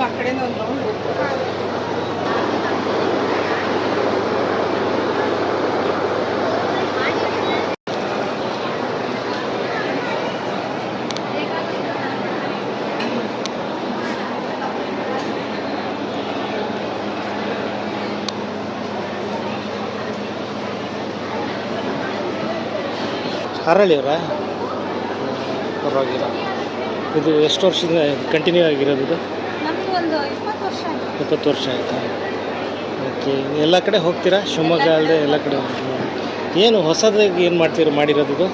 ಆ ಕಡೆಯಿಂದ ಒಂದು ರೌಂಡ್ ಹೋಗ್ತಾರೆ. ಹರಳಿಯವರ ಪರವಾಗಿಲ್ಲ. ಇದು ಎಷ್ಟು ವರ್ಷದಿಂದ ಕಂಟಿನ್ಯೂ ಆಗಿರೋದು ಇದು? ನಮ್ದು ಒಂದು 20 ವರ್ಷ ಆಯ್ತು. 20 ವರ್ಷ ಆಯಿತಾ? ಓಕೆ. ಎಲ್ಲ ಕಡೆ ಹೋಗ್ತೀರಾ? ಶಿವಮೊಗ್ಗ ಅಲ್ಲದೆ ಎಲ್ಲ ಕಡೆ ಏನು ಹೊಸದಾಗಿ ಏನು ಮಾಡಿರೋದು ಇದು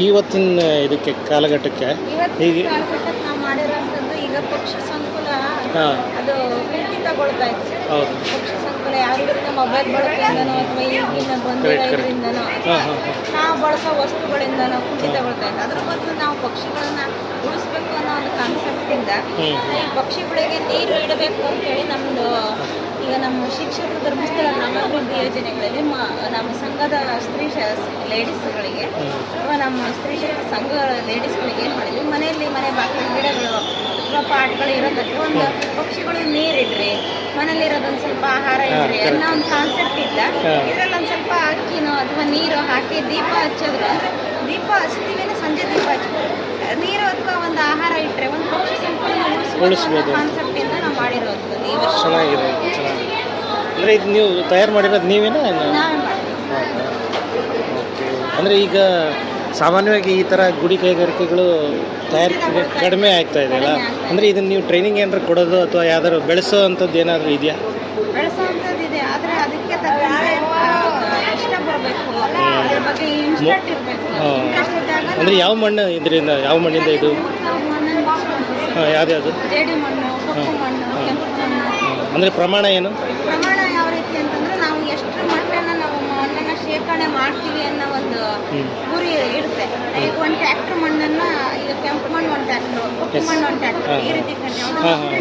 ಇವತ್ತಿನ ಇದಕ್ಕೆ ಕಾಲಘಟ್ಟಕ್ಕೆ? ಹೀಗೆ ನಾವು ಮಾಡಿರೋಂಥದ್ದು ಈಗ ಪಕ್ಷಿ ಸಂಕುಲ ಅದು ಕುಂಠಿತಗೊಳ್ತಾ ಇತ್ತು. ಹೌದು. ಪಕ್ಷಿ ಸಂಕುಲ ಯಾವ ರೀತಿ ಮೊಬೈಲ್ ಬಳಕೆಯಿಂದನೋ ಅಥವಾ ಈಗಿನ ಬಂದಿರೋದ್ರಿಂದನೋ ಅಥವಾ ನಾವು ಬಳಸೋ ವಸ್ತುಗಳಿಂದನೋ ಕುಂಠಿತಗೊಳ್ತಾ ಇತ್ತು. ಅದ್ರ ಬದಲು ನಾವು ಪಕ್ಷಿಗಳನ್ನ ಉಳಿಸ್ಬೇಕು ಅನ್ನೋ ಒಂದು ಕಾನ್ಸೆಪ್ಟಿಂದ ಈ ಪಕ್ಷಿಗಳಿಗೆ ನೀರು ಇಡಬೇಕು ಅಂತೇಳಿ ನಮ್ಮದು ಈಗ ನಮ್ಮ ಶಿಕ್ಷಕ ಧರ್ಮಸ್ಥಳ ಗ್ರಾಮಾಭಿವೃದ್ಧಿ ಯೋಜನೆಗಳಲ್ಲಿ ನಮ್ಮ ಸಂಘದ ಸ್ತ್ರೀ ಲೇಡೀಸ್ಗಳಿಗೆ ಅಥವಾ ನಮ್ಮ ಸ್ತ್ರೀ ಶಕ್ತಿ ಸಂಘ ಲೇಡೀಸ್ಗಳಿಗೆ ಏನು ಮಾಡಿದ್ವಿ, ಮನೆ ಬಾಗಿಲು ಗಿಡಗಳು ಅಥವಾ ಪಾಟ್ಗಳು ಇರೋದಕ್ಕೆ ಒಂದು ಪಕ್ಷಿಗಳು ನೀರಿಡ್ರಿ, ಮನೇಲಿರೋದೊಂದು ಸ್ವಲ್ಪ ಆಹಾರ ಇಡ್ರಿ ಅನ್ನೋ ಒಂದು ಕಾನ್ಸೆಪ್ಟ್ ಇದ್ದ. ಇದರಲ್ಲಿ ಒಂದು ಸ್ವಲ್ಪ ಅಕ್ಕಿನೋ ಅಥವಾ ನೀರು ಹಾಕಿ ದೀಪ ಹಚ್ಚೋದ್ರು ಅಂದರೆ ದೀಪ ಹಚ್ತೀವಿ, ಸಂಜೆ ದೀಪ ಹಚ್ಬೋದು, ನೀರು ಅಥವಾ ಒಂದು ಆಹಾರ ಇಟ್ಟರೆ ಒಂದು ಪಕ್ಷಿ ಸಂಕುಲನ ಉಳಿಸ್ಬೋದು ಕಾನ್ಸೆಪ್ಟಿಂದ ನಾವು ಮಾಡಿರೋದು ಈ ವರ್ಷ. ಚೆನ್ನಾಗಿದೆ. ಅಂದರೆ ಇದು ನೀವು ತಯಾರು ಮಾಡಿರೋದು ನೀವೇನಾ? ನಾವೇ ಮಾಡಿದ್ವಿ. ಓಕೆ. ಅಂದರೆ ಈಗ ಸಾಮಾನ್ಯವಾಗಿ ಈ ಥರ ಗುಡಿ ಕೈಗಾರಿಕೆಗಳು ಕಡಿಮೆ ಆಗ್ತಾ ಇದೆಯಲ್ಲ, ಅಂದರೆ ಇದನ್ನು ನೀವು ಟ್ರೈನಿಂಗ್ ಏನಾದ್ರು ಕೊಡೋದು ಅಥವಾ ಯಾವ್ದಾದ್ರು ಬೆಳೆಸೋ ಅಂಥದ್ದು ಏನಾದರೂ ಇದೆಯಾ? ಬೆಳೆಸೋ ಅಂಥದ್ದು ಇದೆ, ಆದರೆ ಅದಕ್ಕೆ ತಕ್ಕಂತೆ ಇಷ್ಟ ಬರಬೇಕು, ಅದ್ರ ಬಗ್ಗೆ ಇನ್ಸ್ಟ್ರಕ್ಟ್ ಇರಬೇಕು. ಅಂದರೆ ಯಾವ ಮಣ್ಣು ಇದರಿಂದ, ಯಾವ ಮಣ್ಣಿಂದ ಇದು? ಯಾವ್ದು? ಜೇಡಿ ಮಣ್ಣು, ಕಪ್ಪು ಮಣ್ಣು, ಕೆಂಪು ಮಣ್ಣು. ಅಂದರೆ ಪ್ರಮಾಣ ಏನು? ಪ್ರಮಾಣ ಯಾವ ರೀತಿ ಅಂತಂದ್ರೆ ನಾವು ಎಷ್ಟು ಮಣ್ಣನ್ನು ನಾವು ಮಣ್ಣನ್ನು ಶೇಖರಣೆ ಮಾಡ್ತೀವಿ ಅನ್ನೋ ಒಂದು ಗುರಿ ಇರುತ್ತೆ. ಈಗ ಒಂದು ಟ್ಯಾಕ್ಟರ್ ಮಣ್ಣನ್ನು, ಈಗ ಕೆಂಪು ಮಣ್ಣು ಒಂದು ಟ್ಯಾಕ್ಟ್ರು, ಕಪ್ಪು ಮಣ್ಣು ಒಂದು ಟ್ಯಾಕ್ಟ್ರು, ಈ ರೀತಿ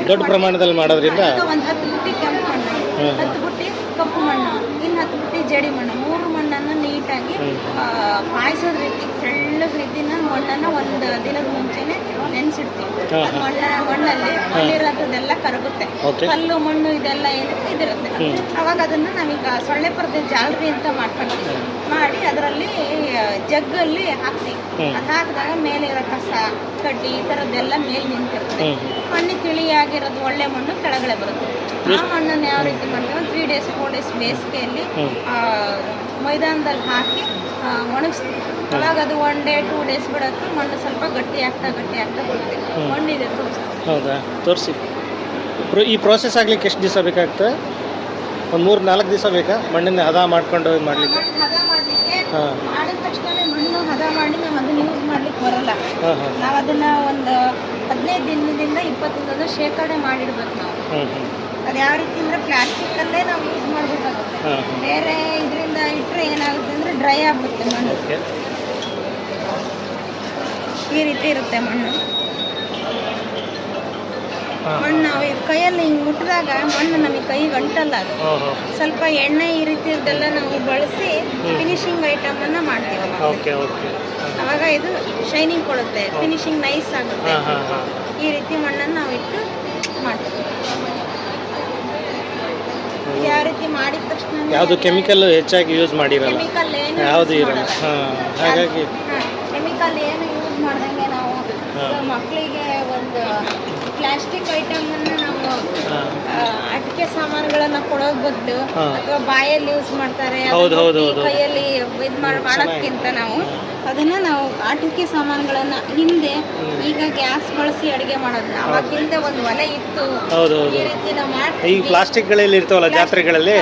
ದೊಡ್ಡ ಪ್ರಮಾಣದಲ್ಲಿ ಮಾಡೋದ್ರಿಂದ ಒಂದು 10 ಬುಟ್ಟಿ ಕೆಂಪು ಮಣ್ಣು, 10 ಬುಟ್ಟಿ ಕಪ್ಪು ಮಣ್ಣು, ಇನ್ನು 10 ಬುಟ್ಟಿ ಜೇಡಿ ಮಣ್ಣು, 3 ಮಣ್ಣನ್ನು ನೀಟಾಗಿ ಪಾಯಿಸೋದ ರೀತಿ ತೆಳ್ಳಗ ರೀತಿನ ಮಣ್ಣನ್ನು ಒಂದು ದಿನದ ಮುಂಚೆನೆ ನೆನೆಸಿಡ್ತೀವಿ. ಮಣ್ಣಲ್ಲಿ ಅಲ್ಲಿರೋದೆಲ್ಲ ಕರಗುತ್ತೆ, ಕಲ್ಲು ಮಣ್ಣು ಇದೆಲ್ಲ ಏನಿರುತ್ತೆ ಇದಿರುತ್ತೆ. ಅವಾಗ ಅದನ್ನು ನಾವೀಗ ಸೊಳ್ಳೆ ಪರದೆ ಜಾಲರಿ ಅಂತ ಮಾಡ್ಕೊಂತೀವಿ, ಮಾಡಿ ಅದರಲ್ಲಿ ಜಗ್ಗಲ್ಲಿ ಹಾಕ್ತೀವಿ. ಅದು ಹಾಕಿದಾಗ ಮೇಲೆ ಇರೋ ಕಸ ಕಡ್ಡಿ ಈ ಥರದ್ದೆಲ್ಲ ಮೇಲೆ ನಿಂತಿರುತ್ತೆ. ಮಣ್ಣು ತಿಳಿಯಾಗಿರೋದು ಒಳ್ಳೆ ಮಣ್ಣು ಕೆಳಗಡೆ ಬರುತ್ತೆ. ಆ ಮಣ್ಣನ್ನು ಯಾವ ರೀತಿ ಮಾಡ್ತೀವಿ, 3 days 4 days ಬೇಸಿಗೆಯಲ್ಲಿ ಮೈದಾನದಲ್ಲಿ ಹಾಕಿ ಒಣಗಿಸ್ತೀವಿ. ಅವಾಗ ಅದು 1 day 2 days ಬಿಡೋಕ್ಕೆ ಮಣ್ಣು ಸ್ವಲ್ಪ ಗಟ್ಟಿ ಆಗ್ತಾ ಬರುತ್ತೆ. ಮಣ್ಣಿದೆ ತೋರಿಸ್ತೀವಿ. ಹೌದಾ? ತೋರಿಸಿ. ಈ ಪ್ರೋಸೆಸ್ ಆಗ್ಲಿಕ್ಕೆ ಎಷ್ಟು ದಿವಸ ಬೇಕಾಗ್ತದೆ? ಒಂದು 3-4 ದಿವಸ ಬೇಕಾ ಮಣ್ಣನ್ನು ಹದ ಮಾಡ್ಕೊಂಡು ಮಾಡಲಿಕ್ಕೆ? ಹದ ಮಾಡಲಿಕ್ಕೆ ಮಾಡಿದ ತಕ್ಷಣ ಮಣ್ಣು ಹದ ಮಾಡಿ ನಾವು ಅದನ್ನು ಯೂಸ್ ಮಾಡ್ಲಿಕ್ಕೆ ಬರಲ್ಲ. ನಾವು ಅದನ್ನು ಒಂದು 15 ದಿನದಿಂದ 20 ದಿನದ ಶೇಖರಣೆ ಮಾಡಿಡ್ಬೇಕು ನಾವು. ಅದು ಯಾವ ರೀತಿ ಅಂದರೆ ಪ್ಲಾಸ್ಟಿಕ್ಕಲ್ಲೇ ನಾವು ಯೂಸ್ ಮಾಡಬೇಕಾಗುತ್ತೆ. ಬೇರೆ ಇದರಿಂದ ಇಟ್ಟರೆ ಏನಾಗುತ್ತೆ ಅಂದರೆ ಡ್ರೈ ಆಗುತ್ತೆ ಮಣ್ಣು. ಈ ರೀತಿ ಇರುತ್ತೆ ಮಣ್ಣು. ನಾವು ಕೈಯಲ್ಲಿ ಹಿಂಗೆ ಮುಟ್ಟಿದಾಗ ಮಣ್ಣು ನಮಗೆ ಕೈಗೆ ಅಂಟಲ್ಲ. ಅದು ಸ್ವಲ್ಪ ಎಣ್ಣೆ ಈ ರೀತಿಯದೆಲ್ಲ ನಾವು ಬಳಸಿ ಫಿನಿಶಿಂಗ್ ಐಟಮನ್ನು ಮಾಡ್ತೀವಿ. ಅವಾಗ ಇದು ಶೈನಿಂಗ್ ಕೊಡುತ್ತೆ, ಫಿನಿಶಿಂಗ್ ನೈಸ್ ಆಗುತ್ತೆ. ಈ ರೀತಿ ಮಣ್ಣನ್ನು ನಾವು ಇಟ್ಟು ಮಾಡ್ತೀವಿ. ಯಾವ ರೀತಿ ಮಾಡಿದ ತಕ್ಷಣ ಯಾವುದು ಕೆಮಿಕಲ್ ಹೆಚ್ಚಾಗಿ ಯೂಸ್ ಮಾಡಿರಲ್ಲ, ಕೆಮಿಕಲ್ ಏನು ಯಾವುದು ಇರಲ್ಲ. ಹಾಗಾಗಿ ಕೆಮಿಕಲ್ ಏನು ಯೂಸ್ ಮಾಡ್ದಂಗೆ ನಾವು ಮಕ್ಕಳಿಗೆ ಒಂದು ಪ್ಲಾಸ್ಟಿಕ್ ಐಟಮನ್ನು ನಾವು ಅಡಿಕೆ ಸಾಮಾನುಗಳನ್ನು ಕೊಡೋದ್ ಬದಲು ಅಥವಾ ಬಾಯಲ್ಲಿ ಯೂಸ್ ಮಾಡ್ತಾರೆ, ಕೈಯಲ್ಲಿ ಇದು ಮಾಡೋದಕ್ಕಿಂತ ನಾವು ಅದನ್ನು ನಾವು ಆಟಿಕೆ ಸಾಮಾನುಗಳನ್ನು ಹಿಂದೆ ಈಗ ಗ್ಯಾಸ್ ಬಳಸಿ ಅಡುಗೆ ಮಾಡೋದು, ಅವಾಗಿಂದ ಒಂದು ಒಲೆ ಇತ್ತು. ಈ ರೀತಿ ನಾವು ಮಾಡ್ತೀವಿ. ಈ ಪ್ಲಾಸ್ಟಿಕ್ಗಳಲ್ಲಿ ಇರ್ತಾವಲ್ಲ ಜಾತ್ರೆಗಳಲ್ಲಿ,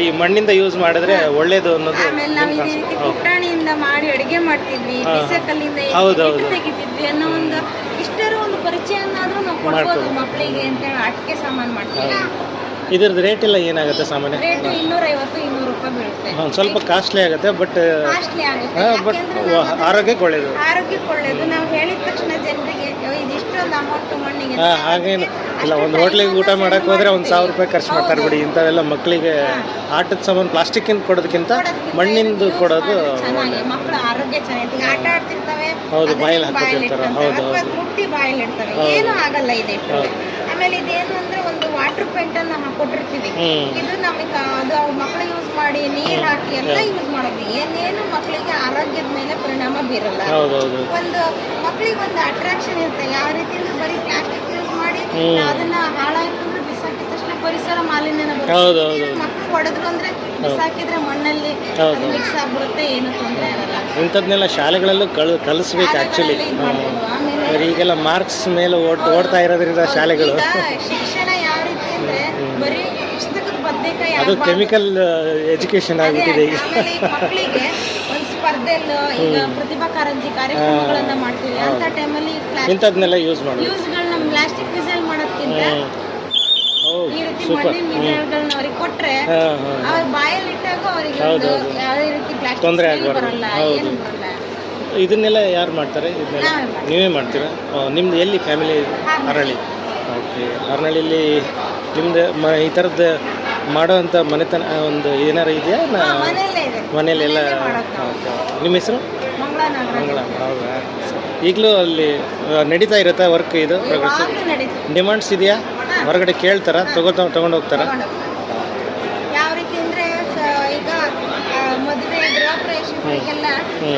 ಈ ಮಣ್ಣಿಂದ ಯೂಸ್ ಮಾಡಿದ್ರೆ ಒಳ್ಳೇದು ಅನ್ನೋದು. ಆಮೇಲೆ ನಾವು ಈ ರೀತಿ ಪುಟಾಣಿಯಿಂದ ಮಾಡಿ ಅಡುಗೆ ಮಾಡ್ತಿದ್ವಿ, ಬಿಸೆಕಲ್ಲಿಂದ ತೆಗಿತಿದ್ವಿ ಅನ್ನೋ ಒಂದು ಇಷ್ಟರ ಒಂದು ಪರಿಚಯನಾದ್ರೂ ನಾವು ಕೊಡ್ಬೋದು ಮಕ್ಕಳಿಗೆ ಅಂತೇಳಿ ಆಟಿಕೆ ಸಾಮಾನು ಮಾಡ್ತೀವಿ. ಇದ್ರದ್ದು ರೇಟ್ ಎಲ್ಲ ಏನಾಗುತ್ತೆ ಸಾಮಾನ್ಯ? ರೇಟ್ 250-200 ರೂಪಾಯಿ ಬೀಳುತ್ತೆ. ಸ್ವಲ್ಪ ಕಾಸ್ಟ್ಲಿ ಆಗುತ್ತೆ, ಬಟ್ ಆರೋಗ್ಯಕ್ಕೆ ಒಳ್ಳೇದು. ನಾವು ಹೇಳಿದ ತಕ್ಷಣ ಜನರಿಗೆ ಇದಿಷ್ಟೊಂದು ಅಮೌಂಟ್ ಮಣ್ಣಿಗೆ ಹಾಗೇನು ಇಲ್ಲ. ಒಂದು ಹೋಟ್ಲಿಗೆ ಊಟ ಮಾಡಕ್ಕೆ ಹೋದ್ರೆ 1000 ರೂಪಾಯಿ ಖರ್ಚು ಮಾಡ್ತಾರೆ ಬಿಡಿ. ಇಂಥವೆಲ್ಲ ಮಕ್ಕಳಿಗೆ ಆಟದ ಸಾಮಾನು ಪ್ಲಾಸ್ಟಿಕ್ಕಿಂದ ಕೊಡೋದಕ್ಕಿಂತ ಮಣ್ಣಿಂದು ಕೊಡೋದು ಚೆನ್ನಾಗಿ. ಮಕ್ಕಳ ಆರೋಗ್ಯ ಚೆನ್ನಾಗಿ ಆಟ ಆಡ್ತಿರ್ತವೆ. ಬಾಯಲ್ಲಿ ಹಾಕೋತಿರ್ತಾರೆ. ಮುಟ್ಟಿ ಬಾಯಲ್ಲಿ ಇಡ್ತವೆ, ಏನೂ ಆಗಲ್ಲ ಇದೆ. ಆಮೇಲೆ ಇದೇನು ವಾಟರ್ ಪೇಂಟ್ ಅನ್ನ ಕೊಟ್ಟಿರ್ತೀವಿ. ಇದು ನಮಗೆ ಅದು ಮಕ್ಕಳು ಯೂಸ್ ಮಾಡಿ ನೀರ್ ಹಾಕಿ ಎಲ್ಲ ಯೂಸ್ ಮಾಡೋದು, ಏನೇನು ಮಕ್ಕಳಿಗೆ ಆರೋಗ್ಯದ ಮೇಲೆ ಪರಿಣಾಮ ಬೀರಲ್ಲ. ಒಂದು ಮಕ್ಕಳಿಗೆ ಒಂದು ಅಟ್ರಾಕ್ಷನ್ ಇರುತ್ತೆ. ಯಾವ ರೀತಿ ಅಂದ್ರೆ ಬರೀ ಪ್ಲಾಸ್ಟಿಕ್ ಯೂಸ್ ಮಾಡಿ ಅದನ್ನ ಹಾಳಾಯ್ತಂದ್ರೆ ಬಿಸಾಕಿದ ತಕ್ಷಣ ಪರಿಸರ ಮಾಲಿನ್ಯನ ಬರುತ್ತೆ. ಮಕ್ಕಳು ಹೊಡೆದ್ರು ಅಂದ್ರೆ ಬಿಸಾಕಿದ್ರೆ ಮಣ್ಣಲ್ಲಿ ಮಿಕ್ಸ್ ಆಗ್ಬಿಡುತ್ತೆ, ಏನು ತೊಂದರೆ ಆಗಲ್ಲ. ಇಂಥದ್ನೆಲ್ಲ ಶಾಲೆಗಳಲ್ಲೂ ಕಲಿಸ್ಬೇಕು ಆಕ್ಚುಲಿ. ಈಗೆಲ್ಲ ಮಾರ್ಕ್ಸ್ ಮೇಲೆ ಓಡ್ತಾ ಇರೋದ್ರಿಂದ ಶಾಲೆಗಳು ಶಿಕ್ಷಣ ಯಾವ ರೀತಿ ಅಂದ್ರೆ ಬರೀ ಪುಸ್ತಕದ ಬದ್ನೇಕಾಯಿ, ಅದು ಕೆಮಿಕಲ್ ಎಜುಕೇಶನ್ ಆಗಿದೆ ಈಗ. ಮಕ್ಕಳಿಗೆ ಒಂದು ಸ್ಪರ್ಧೆಯಲ್ಲಿ ಈಗ ಪ್ರತಿಭಾ ಕಾರಂಜಿ ಕಾರ್ಯಕ್ರಮಗಳನ್ನ ಮಾಡ್ತೀವಿ. ಅಂತ ಟೈಮಲ್ಲಿ ಇಂಥದ್ನೆಲ್ಲ ಯೂಸ್ಗಳನ್ನ ಪ್ಲಾಸ್ಟಿಕ್ ಮಿಸೈಲ್ ಮಾಡೋದ್ಕಿಂತ ಈ ರೀತಿ ಮಣ್ಣಿನ ಮಿಸೈಲ್ಗಳನ್ನ ಅವ್ರಿಗೆ ಕೊಟ್ರೆ ಅವ್ರ ಬಾಯಲ್ಲಿ ಇಟ್ಟಾಗ ಅವ್ರಿಗೆ ಯಾವುದೇ ರೀತಿ ಪ್ಲಾಸ್ಟಿಕ್ ಬರಲ್ಲ, ಏನು ಬರಲ್ಲ. ಇದನ್ನೆಲ್ಲ ಯಾರು ಮಾಡ್ತಾರೆ? ಇದನ್ನೆಲ್ಲ ನೀವೇ ಮಾಡ್ತೀರಾ? ನಿಮ್ದು ಎಲ್ಲಿ ಫ್ಯಾಮಿಲಿ? ಹರಳಿ. ಓಕೆ. ಹರಳಿಯಲ್ಲಿ ನಿಮ್ದು ಈ ಥರದ್ದು ಮಾಡೋವಂಥ ಮನೆತನ ಒಂದು ಏನಾರು ಇದೆಯಾ? ಮನೆಯಲ್ಲೆಲ್ಲ. ಓಕೆ. ನಿಮ್ಮ ಹೆಸರು? ಮಂಗಳ. ಹೌದಾ? ಈಗಲೂ ಅಲ್ಲಿ ನಡೀತಾ ಇರುತ್ತಾ ವರ್ಕ್? ಇದು ಡಿಮಾಂಡ್ಸ್ ಇದೆಯಾ? ಹೊರಗಡೆ ಕೇಳ್ತಾರಾ? ತಗೊಂಡು ಹೋಗ್ತಾರಾ? ಯಾವ ರೀತಿ ಅಂದ್ರೆ ಈಗ ಮದುವೆ ಗೃಹ ಪ್ರವೇಶಗಳಿಗೆಲ್ಲ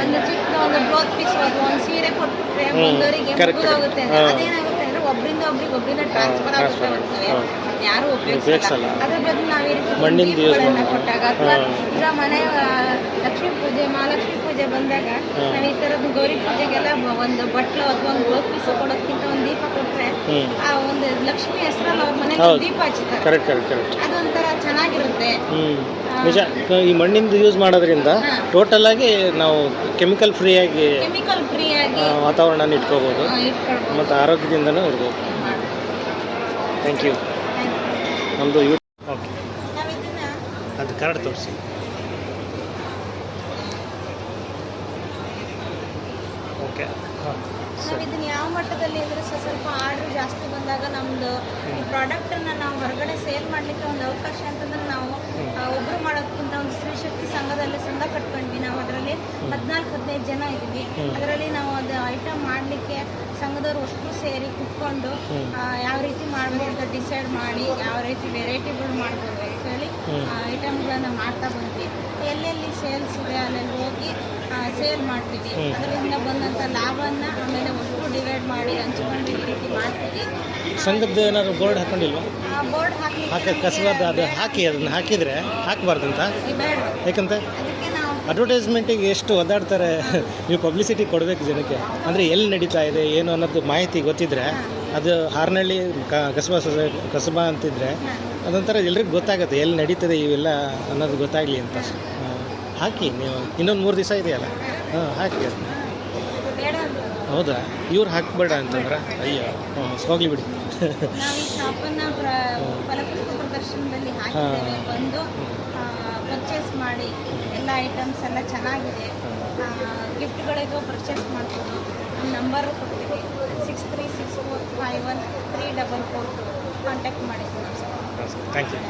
ಒಂದು ಚಿಕ್ಕ ಒಂದು ಬ್ಲೌಸ್ ಪೀಸ್ ಒಂದು ಸೀರೆ ಕೊಟ್ಬಿಟ್ರೆ ಮುಂದವರಿಗೆ ಮುಗಿದೋಗುತ್ತೆ. ಅದೇನಾಗುತ್ತೆ ಅಂದ್ರೆ ಒಬ್ಬರಿಂದ ಟ್ರಾನ್ಸ್ಫರ್ ಆಗುತ್ತೆ, ಯಾರು ಉಪಯೋಗಿಸಲ್ಲ. ಅದ್ರ ಬದಲು ನಾವು ಈ ರೀತಿ ಮಣ್ಣಿನ ಕೊಟ್ಟಾಗ ಅಥವಾ ಈಗ ಮನೆ ಲಕ್ಷ್ಮೀ ಪೂಜೆ ಮಹಾಲಕ್ಷ್ಮಿ ಪೂಜೆ ಬಂದಾಗ ನಾವು ಈ ಥರದ್ದು ಗೌರಿ ಪೂಜೆಗೆಲ್ಲ ಒಂದು ಬಟ್ಲು ಅಥವಾ ಒಂದು ಬ್ಲೌಸ್ ಪೀಸ್ ಕೊಡೋದಕ್ಕಿಂತ ಒಂದು ದೀಪ ಕೊಟ್ರೆ ಆ ಒಂದು ಲಕ್ಷ್ಮಿ ಹೆಸರಲ್ಲಿ ಅವ್ರ ಮನೆಗೆ ದೀಪ ಹಚ್ಚುತ್ತಾರೆ. ಅದೊಂಥರ ಚೆನ್ನಾಗಿರುತ್ತೆ. ನಿಜ. ಈ ಮಣ್ಣಿಂದು ಯೂಸ್ ಮಾಡೋದ್ರಿಂದ ಟೋಟಲ್ ಆಗಿ ನಾವು ಕೆಮಿಕಲ್ ಫ್ರೀ ಆಗಿ ವಾತಾವರಣ ಇಟ್ಕೋಬಹುದು ಮತ್ತು ಆರೋಗ್ಯದಿಂದನೂ ಇರ್ಬೋದು. Thank you. ನಮ್ಮದು ಓಕೆ, ಅದು ಕಾರ್ಡ್ ತೋರಿಸಿ. ಓಕೆ. ನಾವು ಇದನ್ನ ಯಾವ ಮಟ್ಟದಲ್ಲಿ ಅಂದರೆ ಸ್ವಲ್ಪ ಆರ್ಡ್ರ್ ಜಾಸ್ತಿ ಬಂದಾಗ ನಮ್ಮದು ಈ ಪ್ರಾಡಕ್ಟನ್ನು ನಾವು ಹೊರಗಡೆ ಸೇಲ್ ಮಾಡಲಿಕ್ಕೆ ಒಂದು ಅವಕಾಶ ಅಂತಂದ್ರೆ ನಾವು ಒಬ್ಬರು ಮಾಡೋದಕ್ಕಿಂತ ಒಂದು ಸ್ತ್ರೀ ಶಕ್ತಿ ಸಂಘದಲ್ಲಿ ಸಂಘ ಕಟ್ಕೊಂಡ್ವಿ. ನಾವು ಅದರಲ್ಲಿ 14-15 ಜನ ಇದ್ದೀವಿ. ಅದರಲ್ಲಿ ನಾವು ಅದು ಐಟಮ್ ಮಾಡಲಿಕ್ಕೆ ಸಂಘದವ್ರು ಅಷ್ಟು ಸೇರಿ ಕುತ್ಕೊಂಡು ಯಾವ ರೀತಿ ಮಾಡಬೇಕು ಅಂತ ಡಿಸೈಡ್ ಮಾಡಿ ಯಾವ ರೀತಿ ವೆರೈಟಿಗಳು ಮಾಡ್ಬೋದು ಅಂತ ಹೇಳಿ ಐಟಮ್ಗಳನ್ನ ಮಾಡ್ತಾ ಬಂದ್ವಿ. ಎಲ್ಲೆಲ್ಲಿ ಸೇಲ್ಸ್ ಇದೆ ಅಲ್ಲೆಲ್ಲಿ ಹೋಗಿ ಸೇಲ್ ಮಾಡ್ತೀವಿ. ಅದರಿಂದ ಬಂದಂಥ ಲಾಭನ ಆಮೇಲೆ ಒಟ್ಟು ಡಿವೈಡ್ ಮಾಡಿ ಹಂಚ್ಕೊಂಡು ಈ ರೀತಿ ಮಾಡ್ತೀವಿ. ಸಂಘದ ಏನಾದ್ರು ಬೋರ್ಡ್ ಹಾಕೊಂಡಿಲ್ವಾ? ಬೋರ್ಡ್ ಹಾಕಿ ಕಸಬಾರ್ದು, ಅದು ಹಾಕಿ, ಅದನ್ನ ಹಾಕಿದರೆ ಹಾಕಬಾರ್ದಂತ. ಯಾಕಂತ ಅದಕ್ಕೆ ನಾವು ಅಡ್ವರ್ಟೈಸ್ಮೆಂಟಿಗೆ ಎಷ್ಟು ಒದ್ದಾಡ್ತಾರೆ. ನೀವು ಪಬ್ಲಿಸಿಟಿ ಕೊಡಬೇಕು ಜನಕ್ಕೆ, ಅಂದರೆ ಎಲ್ಲಿ ನಡೀತಾ ಇದೆ ಏನು ಅನ್ನೋದು ಮಾಹಿತಿ ಗೊತ್ತಿದ್ರೆ, ಅದು ಹಾರ್ನಳ್ಳಿ ಕಸಬಾ ಅಂತಿದ್ರೆ ಅದೊಂಥರ ಎಲ್ರಿಗೂ ಗೊತ್ತಾಗುತ್ತೆ ಎಲ್ಲಿ ನಡೀತದೆ ಇವೆಲ್ಲ ಅನ್ನೋದು ಗೊತ್ತಾಗಲಿ ಅಂತ. ಹಾಕಿ ನೀವು ಇನ್ನೊಂದು 3 ದಿವಸ ಇದೆಯಲ್ಲ, ಹಾಕಿ. ಹೌದಾ? ಇವ್ರು ಹಾಕಬೇಡ ಅಂತಂದ್ರೆ ಅಯ್ಯೋ ಹೋಗ್ಲಿ ಬಿಡಿ. ನಾವು ಈ ಶಾಪನ್ನು ಫಲಪುಷ್ಪ ಪ್ರದರ್ಶನದಲ್ಲಿ ಹಾಕಿದ್ದೇವೆ. ಬಂದು ಪರ್ಚೇಸ್ ಮಾಡಿ ಎಲ್ಲ ಐಟಮ್ಸ್ ಎಲ್ಲ ಚೆನ್ನಾಗಿದೆ. ಗಿಫ್ಟ್ಗಳಿಗೂ ಪರ್ಚೇಸ್ ಮಾಡ್ಬೋದು. ನಮ್ಮ ನಂಬರ್ ಕೊಡ್ತೀವಿ 6364513444 ಕಾಂಟ್ಯಾಕ್ಟ್ ಮಾಡಿದ್ದೀವಿ. Thank you.